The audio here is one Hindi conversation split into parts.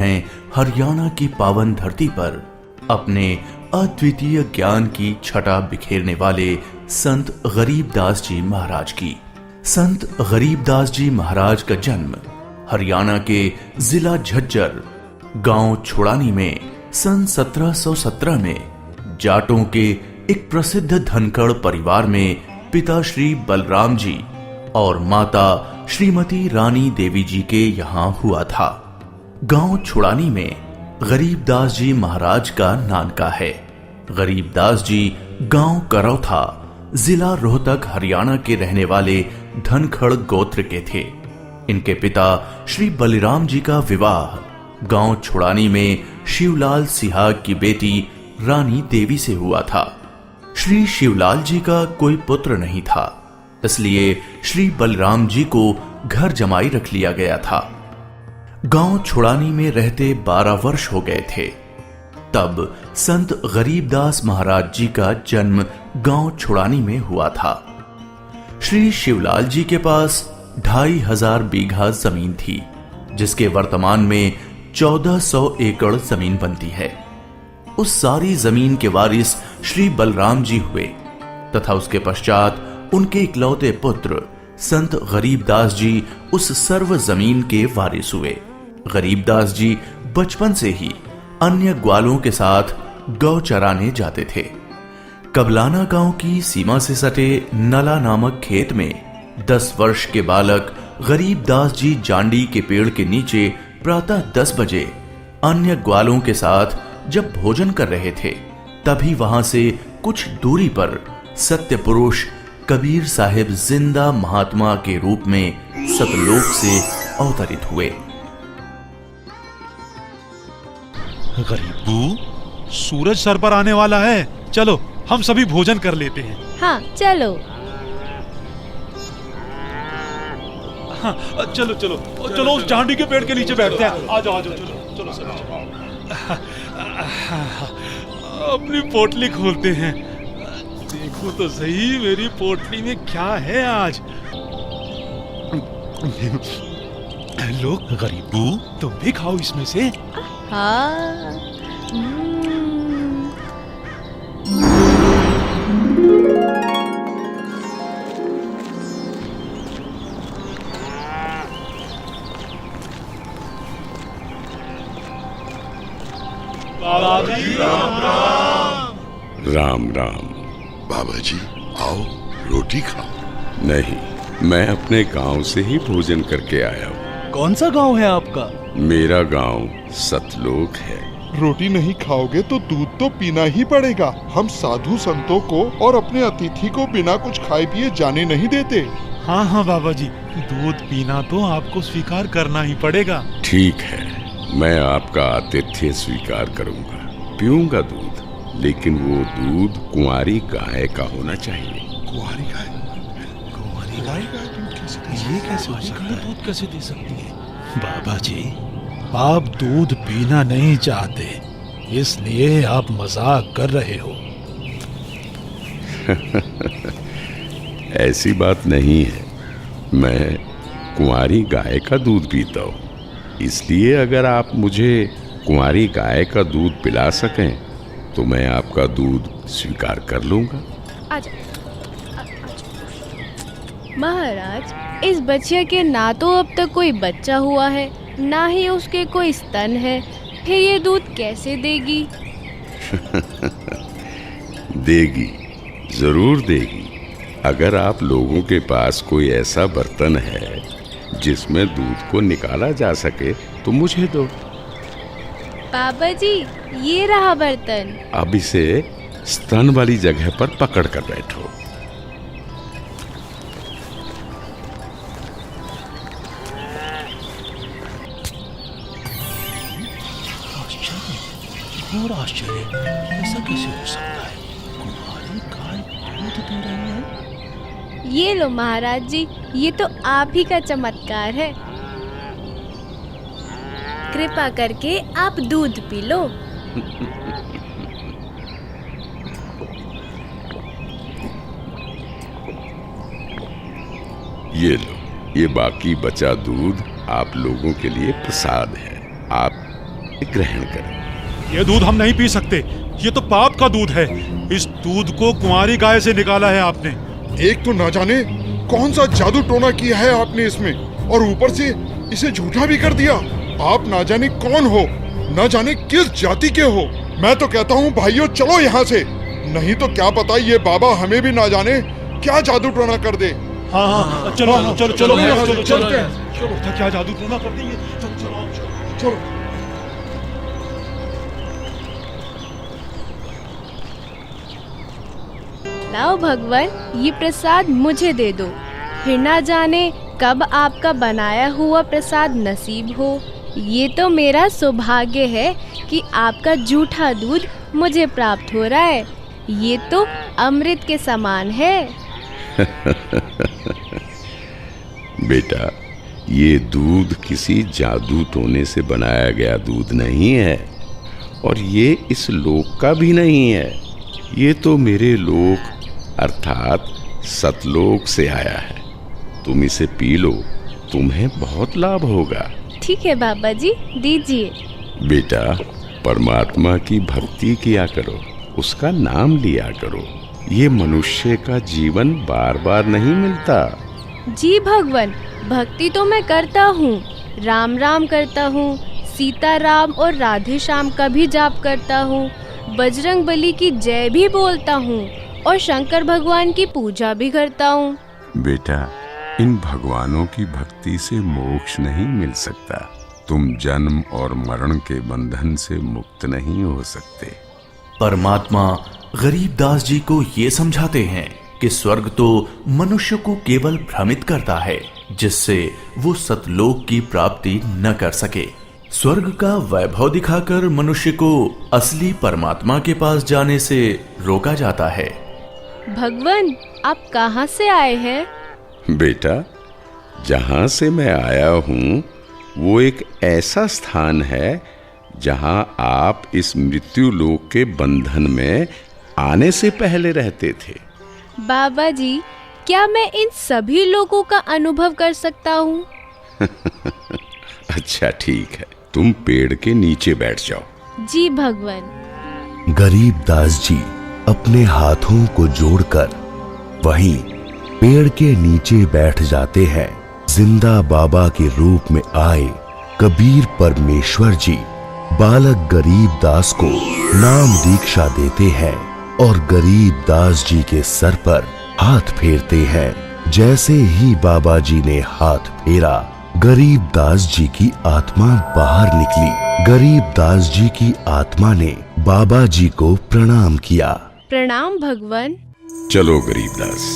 हैं हरियाणा की पावन धरती पर अपने अद्वितीय ज्ञान की छटा बिखेरने वाले संत गरीबदास जी महाराज की। संत गरीबदास जी महाराज का जन्म हरियाणा के जिला झज्जर गांव छुड़ानी में सन 1717 में जाटों के एक प्रसिद्ध धनखड़ परिवार में पिता श्री बलराम जी और माता श्रीमती रानी देवी जी के यहाँ हुआ था। गांव छुड़ानी में गरीबदास जी महाराज का नानका है। गरीबदास जी गांव करौथा जिला रोहतक हरियाणा के रहने वाले धनखड़ गोत्र के थे। इनके पिता श्री बलिराम जी का विवाह गांव छुड़ानी में शिवलाल सिहाग की बेटी रानी देवी से हुआ था। श्री शिवलाल जी का कोई पुत्र नहीं था, इसलिए श्री बलराम जी को घर जमाई रख लिया गया था। गांव छुड़ानी में रहते 12 वर्ष हो गए थे, तब संत गरीबदास महाराज जी का जन्म गांव छुड़ानी में हुआ था। श्री शिवलाल जी के पास 2500 बीघा जमीन थी, जिसके वर्तमान में 1400 एकड़ जमीन बनती है। उस सारी जमीन के वारिस श्री बलराम जी हुए तथा उसके पश्चात उनके इकलौते पुत्र संत गरीबदास जी उस सर्व जमीन के वारिस हुए। गरीबदास जी बचपन से ही अन्य ग्वालों के साथ गौ चराने जाते थे। कबलाना गांव की सीमा से सटे नला नामक खेत में 10 वर्ष के बालक गरीबदास जी जांडी के पेड़ के नीचे प्रातः 10 बजे अन्य ग्वालों के साथ जब भोजन कर रहे थे, तभी वहां से कुछ दूरी पर सत्य पुरुष कबीर साहिब जिंदा महात्मा के रूप में सतलोक से अवतरित हुए। गरीबू, सूरज सर पर आने वाला है, चलो हम सभी भोजन कर लेते हैं। हाँ चलो। हाँ, चलो चलो चलो उस जांडी के पेड़ के नीचे बैठते हैं। आ जाओ चलो चलो चलो। अपनी पोटली खोलते हैं, देखो तो सही मेरी पोटली में क्या है आज। लो गरीबू, तुम भी खाओ इसमें से। हाँ। बाबा जी राम राम। राम राम। बाबा जी आओ, रोटी खाओ। नहीं, मैं अपने गांव से ही भोजन करके आया हूँ। कौन सा गांव है आपका? मेरा गांव सतलोक है। रोटी नहीं खाओगे तो दूध तो पीना ही पड़ेगा। हम साधु संतों को और अपने अतिथि को बिना कुछ खाए पिए जाने नहीं देते। हाँ हाँ बाबा जी, दूध पीना तो आपको स्वीकार करना ही पड़ेगा। ठीक है, मैं आपका आतिथ्य स्वीकार करूंगा, पीऊंगा दूध, लेकिन वो दूध कुंवारी गाय का होना चाहिए। कुंवारी गाय? कुंवारी गाय? ये कैसे हो सकता है? दूध कैसे दे सकती है? बाबा जी, आप दूध पीना नहीं चाहते, इसलिए आप मजाक कर रहे हो। ऐसी बात नहीं है, मैं कुंवारी गाय का दूध पीता हूँ, इसलिए अगर आप मुझे कुंवारी गाय का दूध पिला सकें तो मैं आपका दूध स्वीकार कर लूंगा। आजा। महाराज, इस बच्चे के ना तो अब तक कोई बच्चा हुआ है, ना ही उसके कोई स्तन है, फिर ये दूध कैसे देगी? देगी, जरूर देगी। अगर आप लोगों के पास कोई ऐसा बर्तन है जिसमें दूध को निकाला जा सके तो मुझे दो। बाबा जी, ये रहा बर्तन। अब इसे स्तन वाली जगह पर पकड़ कर बैठो। घोर आश्चर्य, ऐसा कैसे हो सकता है? कुंवारी गाय दूध दे रही है। ये लो महाराज जी, ये तो आप ही का चमत्कार है। कृपा करके आप दूध पी लो। ये लो, ये बाकी बचा दूध आप लोगों के लिए प्रसाद है। आप ग्रहण करें। ये दूध हम नहीं पी सकते, ये तो पाप का दूध है। इस दूध को कुंवारी गाय से निकाला है आपने। एक तो ना जाने कौन सा जादू टोना किया है आपने इसमें, और ऊपर से इसे झूठा भी कर दिया। आप ना जाने कौन हो, ना जाने किस जाति के हो। मैं तो कहता हूँ भाइयों चलो यहाँ से, नहीं तो क्या पता ये बाबा हमें भी ना जाने क्या जादू टोना कर दे। हाँ, चलो चलो चलो चलो चलते हैं। क्या जादू टोना कर देंगे। चलो। लाओ भगवान, ये प्रसाद मुझे दे दो, फिर ना जाने कब आपका बनाया हुआ प्रसाद नसीब हो। ये तो मेरा सौभाग्य है कि आपका जूठा दूध मुझे प्राप्त हो रहा है। ये तो अमृत के समान है। बेटा, ये दूध किसी जादू टोने से बनाया गया दूध नहीं है, और ये इस लोक का भी नहीं है। ये तो मेरे लोक अर्थात सतलोक से आया है। तुम इसे पी लो, तुम्हें बहुत लाभ होगा। ठीक है बाबा जी, दीजिए। बेटा, परमात्मा की भक्ति किया करो, उसका नाम लिया करो। ये मनुष्य का जीवन बार बार नहीं मिलता। जी भगवान, भक्ति तो मैं करता हूँ, राम राम करता हूँ, सीता राम और राधे श्याम का भी जाप करता हूँ, बजरंग बली की जय भी बोलता हूँ और शंकर भगवान की पूजा भी करता हूँ। बेटा, इन भगवानों की भक्ति से मोक्ष नहीं मिल सकता। तुम जन्म और मरण के बंधन से मुक्त नहीं हो सकते। परमात्मा गरीबदास जी को ये समझाते हैं कि स्वर्ग तो मनुष्य को केवल भ्रमित करता है, जिससे वो सतलोक की प्राप्ति न कर सके। स्वर्ग का वैभव दिखाकर मनुष्य को असली परमात्मा के पास जाने से रोका जाता है। भगवान, आप कहाँ से आए हैं? बेटा, जहां से मैं आया हूं वो एक ऐसा स्थान है जहां आप इस मृत्यु लोक के बंधन में आने से पहले रहते थे। बाबा जी, क्या मैं इन सभी लोगों का अनुभव कर सकता हूँ? अच्छा ठीक है, तुम पेड़ के नीचे बैठ जाओ। जी भगवान। गरीबदास जी अपने हाथों को जोड़कर वहीं पेड़ के नीचे बैठ जाते हैं। जिंदा बाबा के रूप में आए कबीर परमेश्वर जी बालक गरीबदास को नाम दीक्षा देते हैं और गरीबदास जी के सर पर हाथ फेरते हैं। जैसे ही बाबा जी ने हाथ फेरा, गरीबदास जी की आत्मा बाहर निकली। गरीबदास जी की आत्मा ने बाबा जी को प्रणाम किया। प्रणाम भगवान। चलो गरीबदास।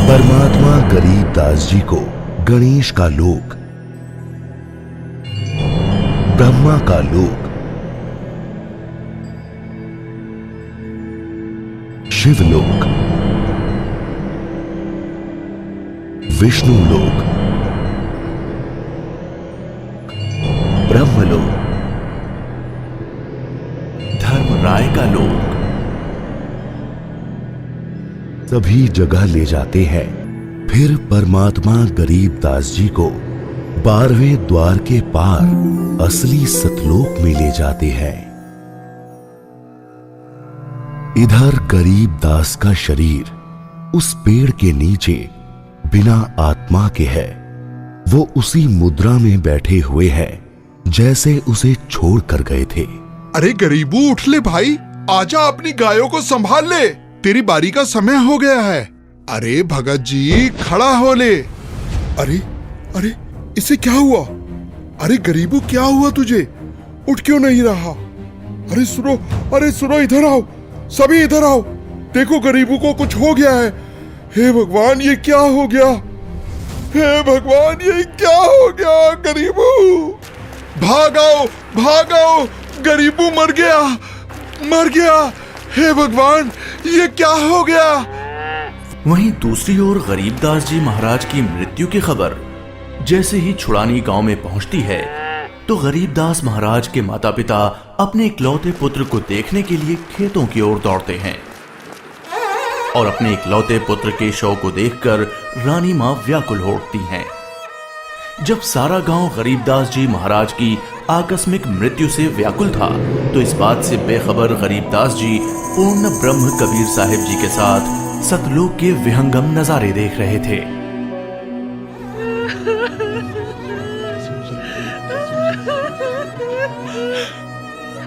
परमात्मा गरीबदास जी को गणेश का लोक, ब्रह्मा का लोक, शिवलोक, विष्णु लोक, ब्रह्मलोक, धर्मराय का लोक, सभी जगह ले जाते हैं। फिर परमात्मा गरीबदास जी को 12वें द्वार के पार असली सतलोक में ले जाते हैं। इधर गरीबदास का शरीर उस पेड़ के नीचे बिना आत्मा के है। वो उसी मुद्रा में बैठे हुए हैं जैसे उसे छोड़ कर गए थे। अरे गरीबू, उठ ले भाई, आजा, अपनी गायों को संभाल ले, तेरी बारी का समय हो गया है। अरे भगत जी, खड़ा हो ले। अरे अरे, इसे क्या हुआ? अरे गरीबू, क्या हुआ तुझे? उठ क्यों नहीं रहा? अरे सुनो, अरे सुनो, इधर आओ, सभी इधर आओ। देखो गरीबू को कुछ हो गया है। हे भगवान, ये क्या हो गया? हे भगवान, ये क्या हो गया? गरीबू, भागाओ भागाओ, गरीबू मर गया, मर गया। हे भगवान, ये क्या हो गया? वहीं दूसरी ओर गरीबदास जी महाराज की मृत्यु की खबर जैसे ही छुड़ानी गांव में पहुंचती है, तो गरीबदास महाराज के माता पिता अपने इकलौते पुत्र को देखने के लिए खेतों की ओर दौड़ते हैं और अपने इकलौते पुत्र के शव को देखकर रानी मां व्याकुल हो उठती हैं। जब सारा गांव गरीबदास जी महाराज की आकस्मिक मृत्यु से व्याकुल था, तो इस बात से बेखबर गरीबदास जी पूर्ण ब्रह्म कबीर साहिब जी के साथ सतलोक के विहंगम नजारे देख रहे थे।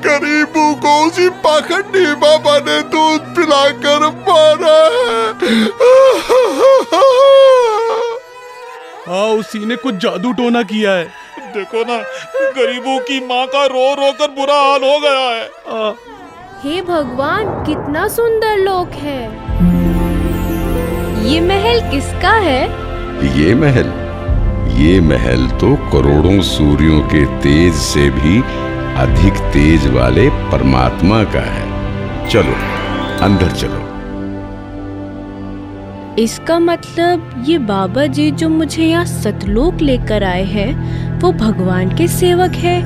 गरीबों को उसी पाखंडी बाबा ने दूध पिलाकर मारा है। हाँ, उसी ने कुछ जादू टोना किया है। देखो ना, गरीबों की माँ का रो रो कर बुरा हाल हो गया है। हे भगवान, कितना सुंदर लोक है। ये महल किसका है? ये महल तो करोड़ों सूर्यों के तेज से भी अधिक तेज वाले परमात्मा का है। चलो अंदर चलो। इसका मतलब ये बाबा जी जो मुझे यहाँ सतलोक लेकर आए हैं वो भगवान के सेवक है।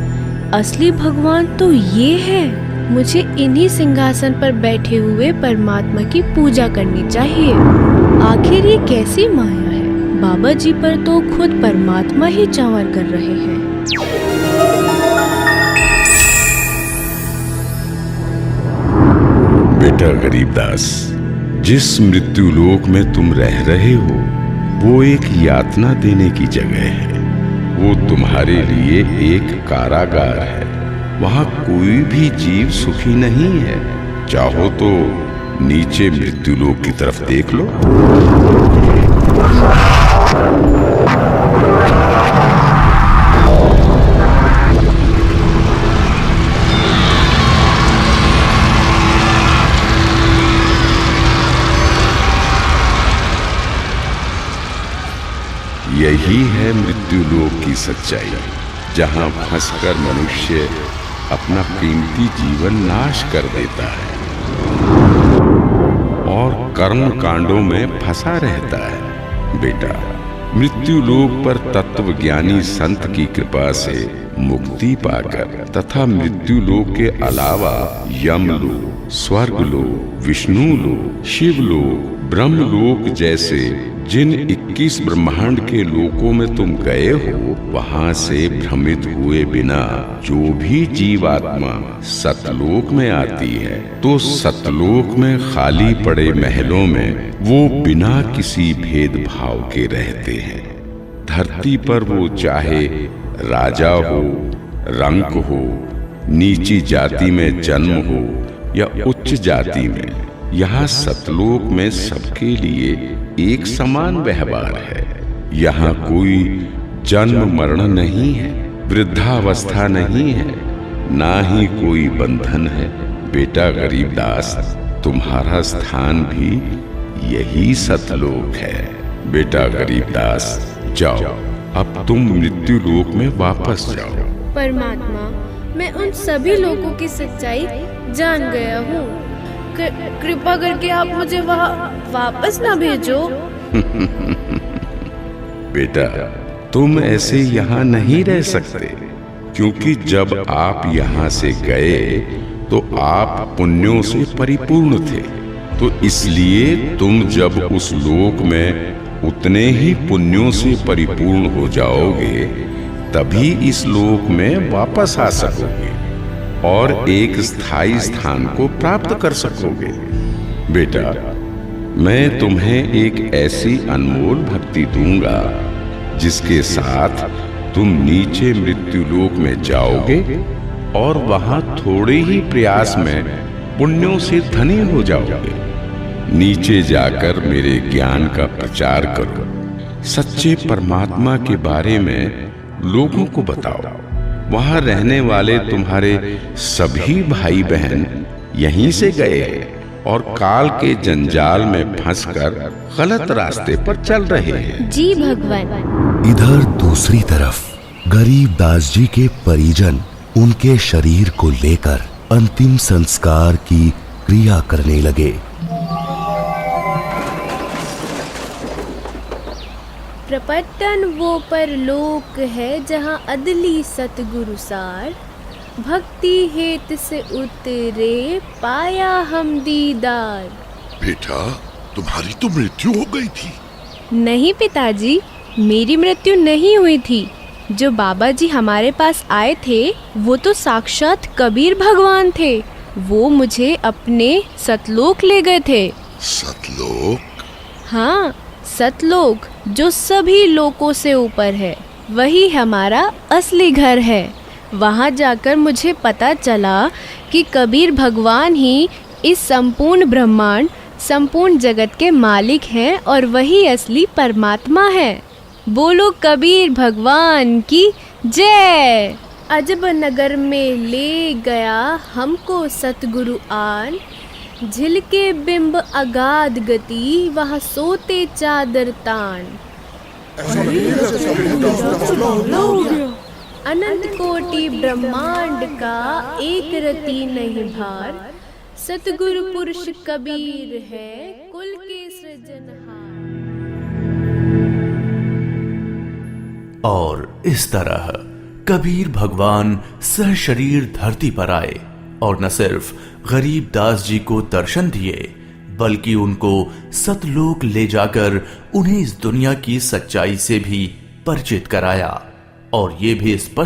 असली भगवान तो ये है। मुझे इन्हीं सिंहासन पर बैठे हुए परमात्मा की पूजा करनी चाहिए। आखिर ये कैसी माया है? बाबा जी पर तो खुद परमात्मा ही चावर कर रहे हैं। बेटा गरीबदास, जिस मृत्यु लोक में तुम रह रहे हो वो एक यातना देने की जगह है। वो तुम्हारे लिए एक कारागार है। वहां कोई भी जीव सुखी नहीं है। चाहो तो नीचे मृत्यु लोक की तरफ देख लो। यही है मृत्यु लोक की सच्चाई, जहां फंसकर मनुष्य अपना कीमती जीवन नाश कर देता है और कर्म कांडों में फंसा रहता है। बेटा, मृत्यु लोक पर तत्वज्ञानी संत की कृपा से मुक्ति पाकर तथा मृत्यु लोक के अलावा यमलोक, स्वर्गलोक, विष्णु लोक, शिवलोक, ब्रह्मलोक जैसे जिन 21 ब्रह्मांड के लोकों में तुम गए हो, वहां से भ्रमित हुए बिना जो भी जीवात्मा सतलोक में आती है तो सतलोक में खाली पड़े महलों में वो बिना किसी भेदभाव के रहते हैं। धरती पर वो चाहे राजा हो, रंक हो, नीची जाति में जन्म हो या उच्च जाति में, यहाँ सतलोक में सबके लिए एक समान व्यवहार है। यहाँ कोई जन्म मरण नहीं है, वृद्धावस्था नहीं है, ना ही कोई बंधन है। बेटा गरीबदास, तुम्हारा स्थान भी यही सतलोक है। बेटा गरीबदास, जाओ, अब तुम मृत्यु लोक में वापस जाओ। परमात्मा, मैं उन सभी लोगों की सच्चाई जान गया हूँ। कृपा करके आप मुझे वहाँ वापस ना भेजो। बेटा, तुम ऐसे यहाँ नहीं रह सकते, क्योंकि जब आप यहाँ से गए तो आप पुण्यों से परिपूर्ण थे। तो इसलिए तुम जब उस लोक में उतने ही पुण्यों से परिपूर्ण हो जाओगे तभी इस लोक में वापस आ सकोगे और एक स्थायी स्थान को प्राप्त कर सकोगे। बेटा, मैं तुम्हें एक ऐसी अनमोल भक्ति दूंगा जिसके साथ तुम नीचे मृत्यु लोक में जाओगे और वहां थोड़े ही प्रयास में पुण्यों से धनी हो जाओगे। नीचे जाकर मेरे ज्ञान का प्रचार करो, सच्चे परमात्मा के बारे में लोगों को बताओ। वहां रहने वाले तुम्हारे सभी भाई बहन यहीं से गए हैं और काल के जंजाल में फंसकर गलत रास्ते पर चल रहे हैं। जी भगवान। इधर दूसरी तरफ गरीबदास जी के परिजन उनके शरीर को लेकर अंतिम संस्कार की क्रिया करने लगे। प्रपट्टन वो परलोक है जहाँ अदली सतगुरु सार, भक्ति हेत से उतरे पाया हम दीदार। बेटा, तुम्हारी तो मृत्यु हो गई थी। नहीं पिताजी, मेरी मृत्यु नहीं हुई थी। जो बाबा जी हमारे पास आए थे वो तो साक्षात कबीर भगवान थे। वो मुझे अपने सतलोक ले गए थे। सतलोक? हाँ, सतलोक जो सभी लोकों से ऊपर है, वही हमारा असली घर है। वहाँ जाकर मुझे पता चला कि कबीर भगवान ही इस संपूर्ण ब्रह्मांड, संपूर्ण जगत के मालिक हैं और वही असली परमात्मा है। बोलो कबीर भगवान की जय। अजब नगर में ले गया हमको सतगुरु आन, झिलके बिंब अगाध गति वहाँ सोते चादर तान। अनंत कोटि ब्रह्मांड का एक रति नहीं भार, सतगुरु पुरुष कबीर है कुल के सृजनहार। और इस तरह कबीर भगवान सशरीर धरती पर आए और न सिर्फ गरीबदास जी को दर्शन दिए, बल्कि उनको सतलोक ले जाकर उन्हें इस दुनिया की सच्चाई से भी परिचित कराया और ये भी स्पष्ट